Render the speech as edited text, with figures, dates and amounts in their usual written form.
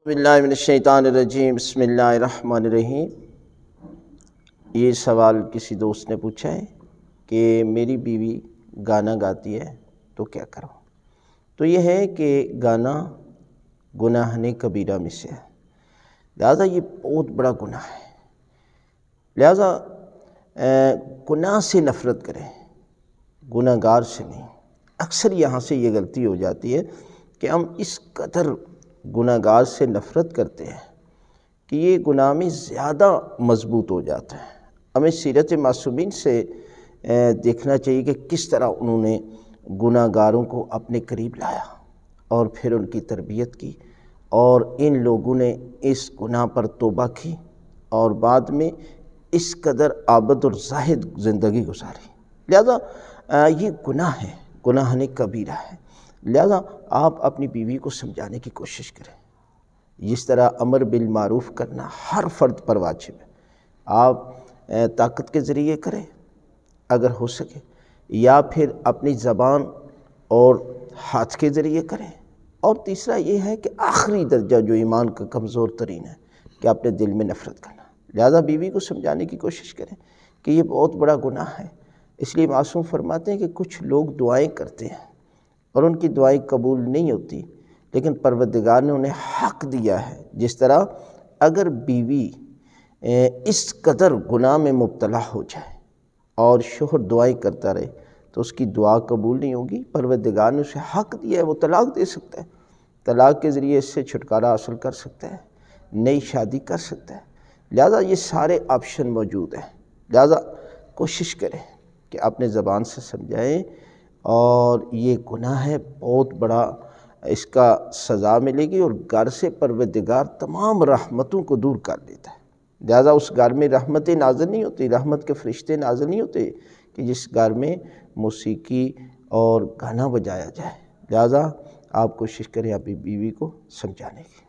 باللہ من الشیطان الرجیم، بسم اللہ الرحمن الرحیم۔ یہ سوال کسی دوست نے پوچھا ہے کہ میری بیوی گانا گاتی ہے تو کیا کروں؟ تو یہ ہے کہ گانا گناہ کبیرہ میں سے ہے، لہٰذا یہ بہت بڑا گناہ ہے۔ لہٰذا گناہ سے نفرت کریں، گناہ گار سے نہیں۔ اکثر یہاں سے یہ غلطی ہو جاتی ہے کہ ہم اس قدر گناہ گار سے نفرت کرتے ہیں کہ یہ گناہ میں زیادہ مضبوط ہو جاتا ہے۔ ہمیں سیرت معصومین سے دیکھنا چاہیے کہ کس طرح انہوں نے گناہ گاروں کو اپنے قریب لایا اور پھر ان کی تربیت کی، اور ان لوگوں نے اس گناہ پر توبہ کی اور بعد میں اس قدر عابد اور زاہد زندگی گزاری۔ لہذا یہ گناہ ہے، گناہ کبیرہ ہے۔ لہذا آپ اپنی بیوی کو سمجھانے کی کوشش کریں۔ جس طرح امر بالمعروف کرنا ہر فرد پر واجب ہے، آپ طاقت کے ذریعے کریں اگر ہو سکے، یا پھر اپنی زبان اور ہاتھ کے ذریعے کریں، اور تیسرا یہ ہے کہ آخری درجہ جو ایمان کا کمزور ترین ہے کہ اپنے دل میں نفرت کرنا۔ لہذا بیوی کو سمجھانے کی کوشش کریں کہ یہ بہت بڑا گناہ ہے۔ اس لیے معصوم فرماتے ہیں کہ کچھ لوگ دعائیں کرتے ہیں اور ان کی دعائیں قبول نہیں ہوتی، لیکن پروردگار نے انہیں حق دیا ہے۔ جس طرح اگر بیوی اس قدر گناہ میں مبتلا ہو جائے اور شوہر دعائیں کرتا رہے تو اس کی دعا قبول نہیں ہوگی۔ پروردگار نے اسے حق دیا ہے، وہ طلاق دے سکتا ہے، طلاق کے ذریعے اس سے چھٹکارا حاصل کر سکتا ہے، نئی شادی کر سکتا ہے۔ لہذا یہ سارے آپشن موجود ہیں۔ لہذا کوشش کریں کہ اپنے زبان سے سمجھائیں، اور یہ گناہ ہے بہت بڑا، اس کا سزا ملے گی، اور گھر سے پروردگار تمام رحمتوں کو دور کر دیتا ہے۔ لہذا اس گھر میں رحمتیں نازل نہیں ہوتی، رحمت کے فرشتے نازل نہیں ہوتے کہ جس گھر میں موسیقی اور گانا بجایا جائے۔ لہذا آپ کوشش کریں اپنی بیوی کو سمجھانے کی۔